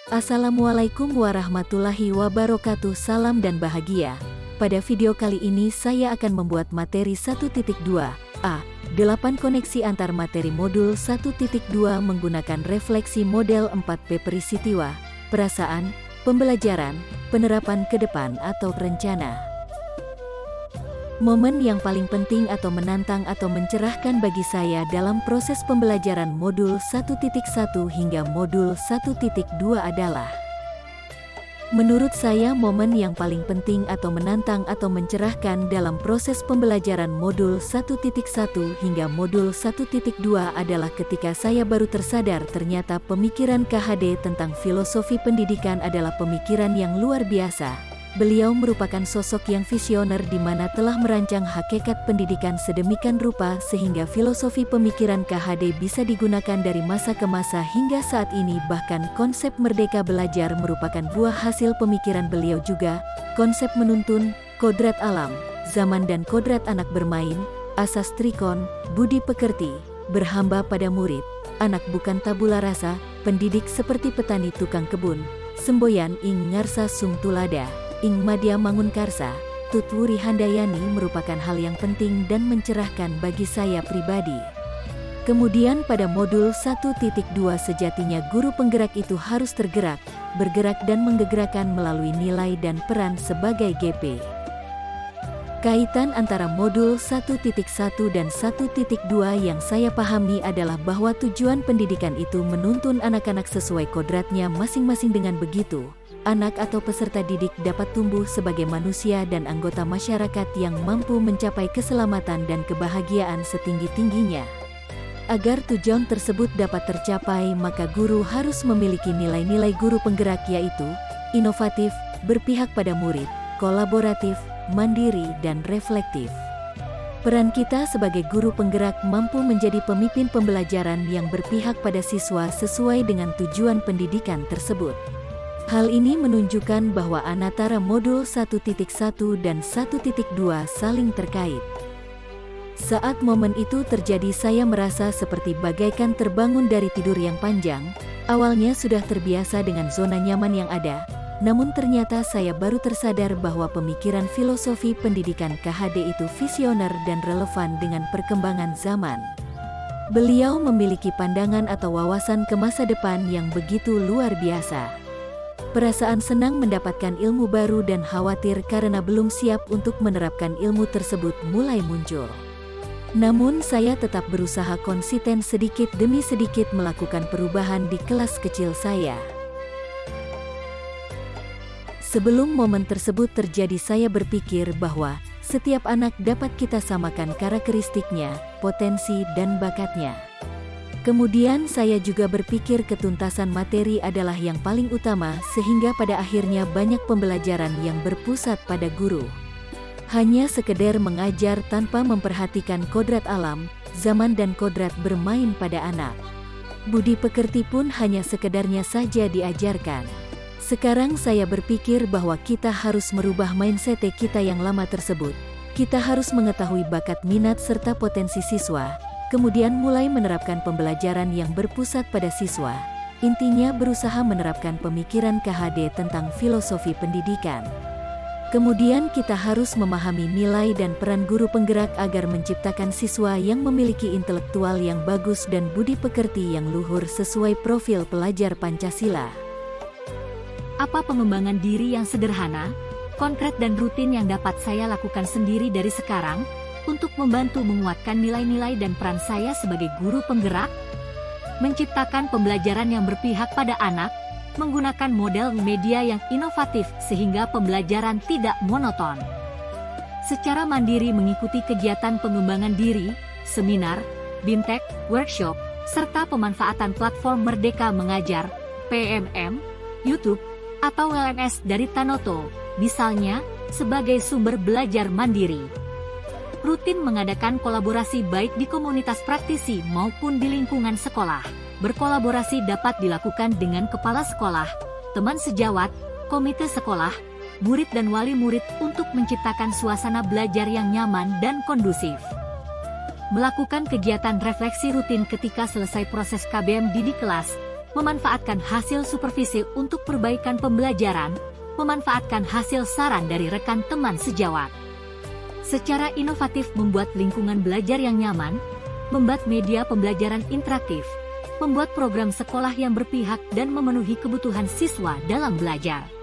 Assalamualaikum warahmatullahi wabarakatuh. Salam dan bahagia. Pada video kali ini saya akan membuat materi 1.2a 8 koneksi antar materi modul 1.2 menggunakan refleksi model 4P peristiwa, perasaan, pembelajaran, penerapan ke depan atau rencana. Momen yang paling penting atau menantang atau mencerahkan bagi saya dalam proses pembelajaran modul 1.1 hingga modul 1.2 adalah, menurut saya momen yang paling penting atau menantang atau mencerahkan dalam proses pembelajaran modul 1.1 hingga modul 1.2 adalah ketika saya baru tersadar ternyata pemikiran KHD tentang filosofi pendidikan adalah pemikiran yang luar biasa. Beliau merupakan sosok yang visioner di mana telah merancang hakikat pendidikan sedemikian rupa sehingga filosofi pemikiran KHD bisa digunakan dari masa ke masa hingga saat ini. Bahkan konsep merdeka belajar merupakan buah hasil pemikiran beliau juga. Konsep menuntun, kodrat alam, zaman dan kodrat anak bermain, asas trikon, budi pekerti, berhamba pada murid, anak bukan tabula rasa, pendidik seperti petani tukang kebun, semboyan ing ngarsa sung tulada. Ing Madya Mangunkarsa, Tutwuri Handayani merupakan hal yang penting dan mencerahkan bagi saya pribadi. Kemudian pada modul 1.2 sejatinya guru penggerak itu harus tergerak, bergerak dan menggerakkan melalui nilai dan peran sebagai GP. Kaitan antara modul 1.1 dan 1.2 yang saya pahami adalah bahwa tujuan pendidikan itu menuntun anak-anak sesuai kodratnya masing-masing. Dengan begitu, anak atau peserta didik dapat tumbuh sebagai manusia dan anggota masyarakat yang mampu mencapai keselamatan dan kebahagiaan setinggi-tingginya. Agar tujuan tersebut dapat tercapai, maka guru harus memiliki nilai-nilai guru penggerak, yaitu inovatif, berpihak pada murid, kolaboratif, mandiri, dan reflektif. Peran kita sebagai guru penggerak mampu menjadi pemimpin pembelajaran yang berpihak pada siswa sesuai dengan tujuan pendidikan tersebut. Hal ini menunjukkan bahwa antara modul 1.1 dan 1.2 saling terkait. Saat momen itu terjadi, saya merasa seperti bagaikan terbangun dari tidur yang panjang. Awalnya sudah terbiasa dengan zona nyaman yang ada, namun ternyata saya baru tersadar bahwa pemikiran filosofi pendidikan KHD itu visioner dan relevan dengan perkembangan zaman. Beliau memiliki pandangan atau wawasan ke masa depan yang begitu luar biasa. Perasaan senang mendapatkan ilmu baru dan khawatir karena belum siap untuk menerapkan ilmu tersebut mulai muncul. Namun saya tetap berusaha konsisten sedikit demi sedikit melakukan perubahan di kelas kecil saya. Sebelum momen tersebut terjadi, saya berpikir bahwa setiap anak dapat kita samakan karakteristiknya, potensi dan bakatnya. Kemudian saya juga berpikir ketuntasan materi adalah yang paling utama sehingga pada akhirnya banyak pembelajaran yang berpusat pada guru. Hanya sekedar mengajar tanpa memperhatikan kodrat alam, zaman dan kodrat bermain pada anak. Budi pekerti pun hanya sekedarnya saja diajarkan. Sekarang saya berpikir bahwa kita harus merubah mindset kita yang lama tersebut. Kita harus mengetahui bakat, minat serta potensi siswa. Kemudian mulai menerapkan pembelajaran yang berpusat pada siswa. Intinya berusaha menerapkan pemikiran KHD tentang filosofi pendidikan. Kemudian kita harus memahami nilai dan peran guru penggerak agar menciptakan siswa yang memiliki intelektual yang bagus dan budi pekerti yang luhur sesuai profil pelajar Pancasila. Apa pengembangan diri yang sederhana, konkret dan rutin yang dapat saya lakukan sendiri dari sekarang untuk membantu menguatkan nilai-nilai dan peran saya sebagai guru penggerak? Menciptakan pembelajaran yang berpihak pada anak, menggunakan model media yang inovatif sehingga pembelajaran tidak monoton. Secara mandiri mengikuti kegiatan pengembangan diri, seminar, BIMTEK, workshop, serta pemanfaatan platform Merdeka Mengajar, PMM, YouTube, atau LMS dari Tanoto, misalnya, sebagai sumber belajar mandiri. Rutin mengadakan kolaborasi baik di komunitas praktisi maupun di lingkungan sekolah. Berkolaborasi dapat dilakukan dengan kepala sekolah, teman sejawat, komite sekolah, murid dan wali murid untuk menciptakan suasana belajar yang nyaman dan kondusif. Melakukan kegiatan refleksi rutin ketika selesai proses KBM di kelas, memanfaatkan hasil supervisi untuk perbaikan pembelajaran, memanfaatkan hasil saran dari rekan teman sejawat. Secara inovatif membuat lingkungan belajar yang nyaman, membuat media pembelajaran interaktif, membuat program sekolah yang berpihak dan memenuhi kebutuhan siswa dalam belajar.